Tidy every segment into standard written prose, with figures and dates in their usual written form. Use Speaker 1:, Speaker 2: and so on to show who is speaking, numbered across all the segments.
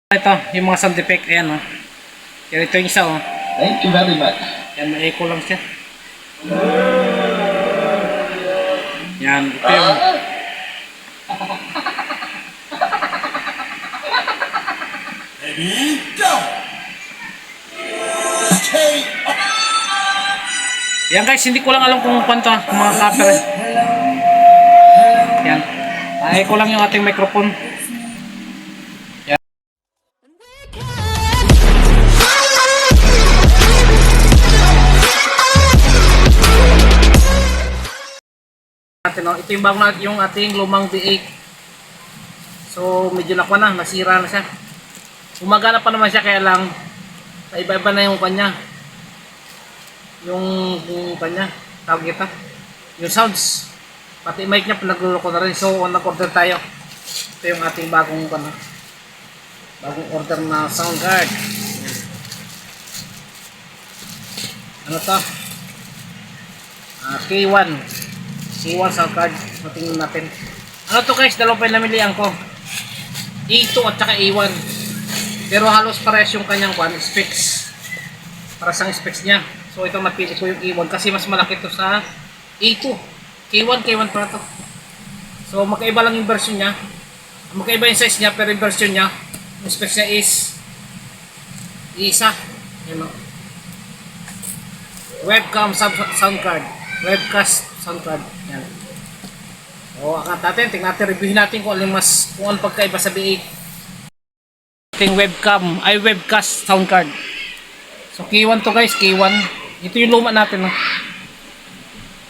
Speaker 1: Ito, yung mga sound effect, ayan o. Yan ito yung isa o.
Speaker 2: Thank you very much.
Speaker 1: Yan, may echo lang siya. Yan, ito yung...
Speaker 2: Ready, go! Okay.
Speaker 1: Yan guys, hindi ko lang alam kung kwento kung mga cover. Yan. Echo lang yung ating microphone. Ito yung bago natin yung ating lumang V8. So medyo nakwa na, nasira na siya. Gumagana pa naman siya, kaya lang iba-iba na yung kanya. Yung kanya, tawag kita. Yung sounds. Pati mic niya pinagluloko na rin. So nag-order tayo. Ito yung ating bagong order na sound card. Ano to? K1 sound card. Tingnan natin. Ano to guys, dalawa pa yung namilihan ko. A2 at saka A1. Pero halos parehas yung kanyang specs. Para sa specs niya. So ito napili ko yung A1 kasi mas malaki to sa A2. K1 para to. So magkaiba lang yung version niya. Magkaiba yung size niya, pero yung version niya, yung specs niya is isa. Yan o. Webcam sound card. Webcast sound card. Yan. So, akat natin, tingnan natin, reviewin natin kung ano pagkaiba sa V8. Ating webcast sound card. So, K1 to guys, K1. Ito yung luma natin. No?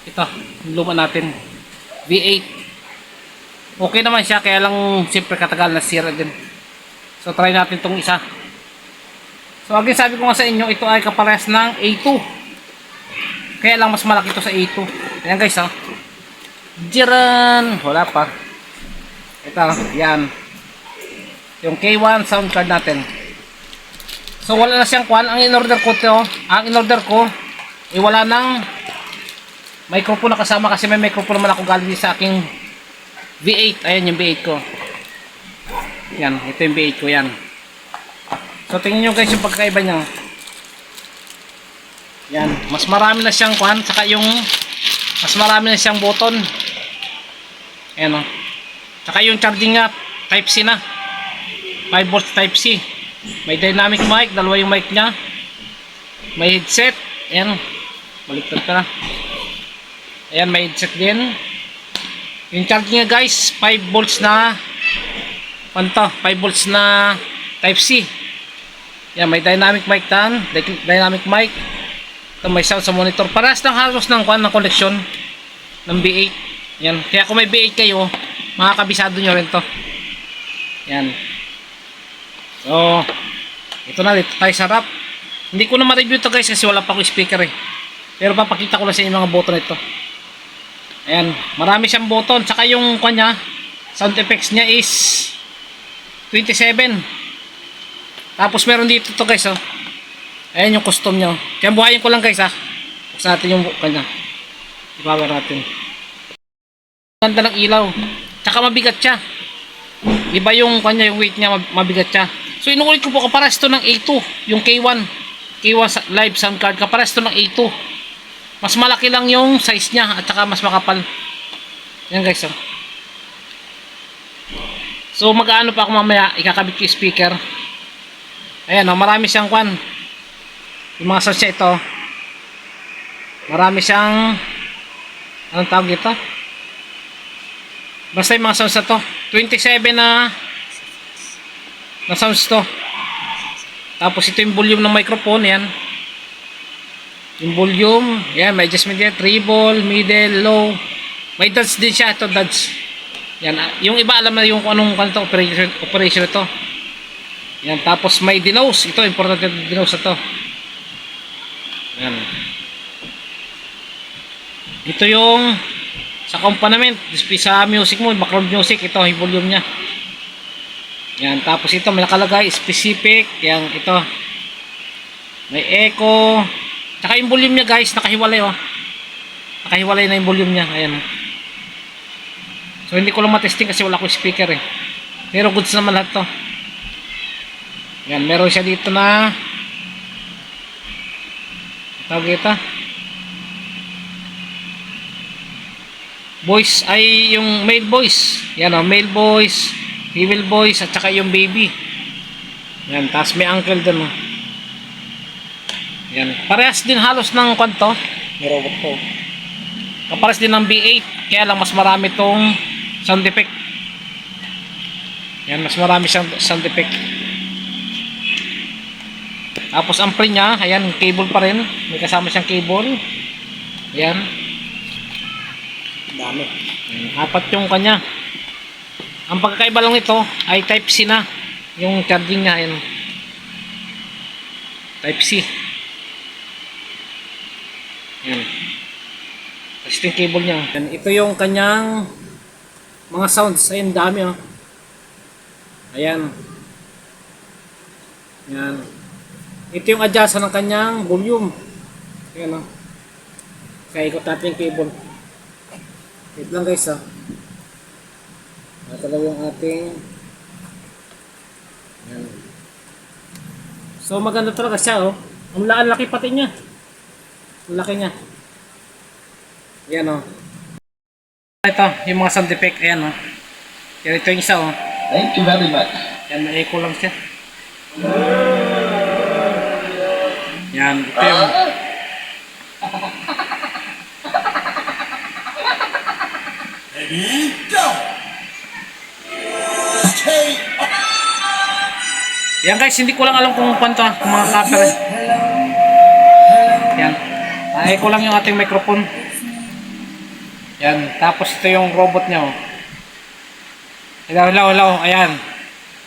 Speaker 1: Ito, yung luma natin. V8. Okay naman siya, kaya lang siyempre katagal na sira din. So, try natin tong isa. So, again, sabi ko nga sa inyo, ito ay kaparehas ng A2. Kaya lang mas malaki ito sa A2. Ayan guys, ha. Diyan, wala pa. Ito, yan. Yung K1 sound card natin. So wala na siyang kwan. Ang in-order ko, wala nang microphone na kasama kasi may microphone naman ako galing sa aking V8. Ayan yung V8 ko. Yan, ito yung V8 ko, yan. So tingnan nyo guys yung pagkakaiba niya. Yan, mas marami na siyang kwan, saka yung mas marami na siyang button. Ayan o. Saka yung charging nga, type C na. 5 volts type C. May dynamic mic, dalawa yung mic niya. May headset. Ayan. Baliktad ka na. Ayan, may headset din. Yung charging nga guys, 5 volts na 5 volts na type C. Ayan, may dynamic mic tan. Dynamic mic. Ito may sound sa monitor. Parehas ng halos ng collection ng V8. Yan. Kaya kung may V8 kayo, makakabisado nyo rin to. Yan. So, ito na. Dito tayo sa wrap. Hindi ko na ma-review to guys kasi wala pa ako speaker eh. Pero papakita ko lang sa inyo mga button ito. Ayan. Marami siyang button. Tsaka yung kanya, sound effects niya is 27. Tapos meron dito to guys oh. Ayan yung custom nyo. Kaya buhayin ko lang guys ha. Buksan natin yung kanya. I-power natin. Ganda ng ilaw. Tsaka mabigat siya. Iba yung kanya, yung weight niya, mabigat siya. So inuulit ko po, kapares to ng A2. Yung K1 live sound card, kapares to ng A2. Mas malaki lang yung size niya at saka mas makapal. Yan guys. So mag-ano pa ako mamaya, ikakabit ko yung speaker. Ayan o, marami siyang kwan. Yung mga sounds niya ito, marami siyang anong tawag ito? Basta yung mga sounds na to 27 na sounds to. Tapos ito yung volume ng microphone. Yan yung volume. Yan, may adjustment yan, treble, middle, low. May dodge din siya. Ito dodge. Yan, yung iba alam na yung anong kanto operation ito. Yan, tapos may denoise. Ito, important yung denoise ito. Yan. Ito yung sa accompaniment, sa music mo, background music, ito yung volume niya. Yan, tapos ito may nakalagay specific, yan ito. May echo. Saka yung volume niya guys, nakahiwalay oh. Nakahiwalay na yung volume niya, ayan. So hindi ko lang matesting kasi wala ko speaker eh. Pero goods naman lahat to. Yan, meron siya dito na tawag ito. Boys ay yung male boys. Yan o, male boys, female boys, at saka yung baby. Yan, tapos may uncle dun o. Yan, parehas din halos ng kwanto. May robot po. Kapares din ng B8, kaya lang mas marami tong sound effect. Yan, mas marami siyang sound effect. Tapos ang pre niya, ayan, cable pa rin. May kasama siyang cable. Ayan. Dami. Apat yung kanya. Ang pagkakaiba lang nito ay type C na. Yung charging niya, ayan. Type C. Ayan. Tapos yung cable niya. Ayan. Ito yung kanyang mga sounds. Ayan, dami oh. Ayan. Ayan. Ito yung adjust ng kanyang volume. Ayan o. Kaya ikot natin yung cable. Wait lang guys o. Natalaw yung ating. Ayan. So maganda talaga siya o. Ang laki pati niya. Ang laki niya. Ayan o. Ito yung mga sound effect. Ayan o. Ito yung isa o.
Speaker 2: Thank you very much.
Speaker 1: Ayan, may echo lang siya. Yan, ito yung
Speaker 2: Ready, go! Stay up!
Speaker 1: yan guys, hindi ko lang alam kung paano kung mga cutter. Yan. Echo lang yung ating microphone. Yan, tapos ito yung robot niya oh. Hello, hello, hello. Ayan.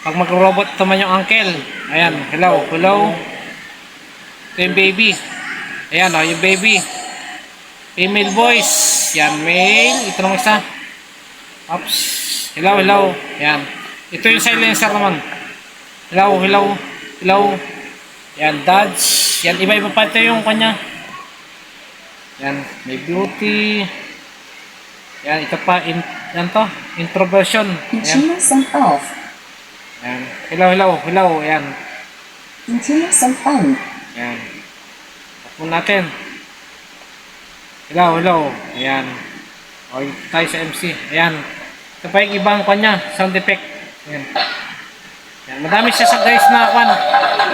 Speaker 1: Pag mag-robot naman yung uncle. Ayan, hello, hello. Ito yung baby. Ayan o, yung baby. Female voice. Yan, male. Ito naman isa. Oops. Hello, hello. Ayan. Ito yung silencer naman. Hello, hello. Hello. Yan, dodge. Yan, iba-iba pa ito yung kanya. Yan, may beauty. Yan, ito pa. Yan to. Introversion. Ayan.
Speaker 3: Continue sound off.
Speaker 1: Yan. Hello, hello. Hello. Ayan.
Speaker 3: Continue sound on.
Speaker 1: Ayan. Tapon natin. Hello, hello. Ayan. O, tayo sa MC. Ayan. Ito pa yung ibang kanya. Sound effect. Ayan. Ayan. Madami siya sa guys na kwan.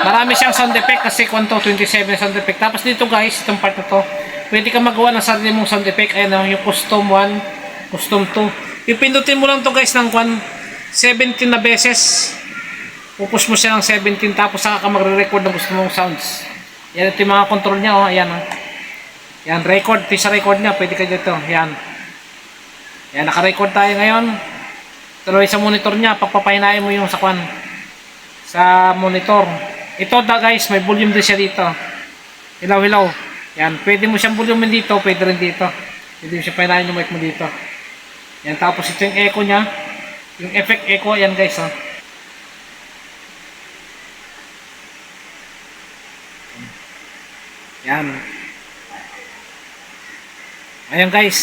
Speaker 1: Marami siyang sound effect kasi kwan to, 27 sound effect. Tapos dito guys, itong part na to, pwede ka magawa ng sarili mong sound effect. Ayan yung custom 1, custom 2. Ipindutin mo lang to guys ng kwan 17 na beses. Pupush mo siya ng 17 tapos saka ka magre-record ng gusto mong sounds. Yan ito yung mga control niya oh. Ayan oh. Yan record. Ito sa record niya. Pwede ka dito. Yan. Yan naka-record tayo ngayon. Tuloy sa monitor niya. Pagpapahinain mo yung sakwan sa monitor. Ito da guys. May volume din siya dito. Hilaw hilaw. Yan. Pwede mo siyang volume dito. Pwede rin dito. Pwede mo siya pahinain yung mic mo dito. Yan. Tapos ito yung echo niya. Yung effect echo. Yan guys oh. Yan. Ayan guys.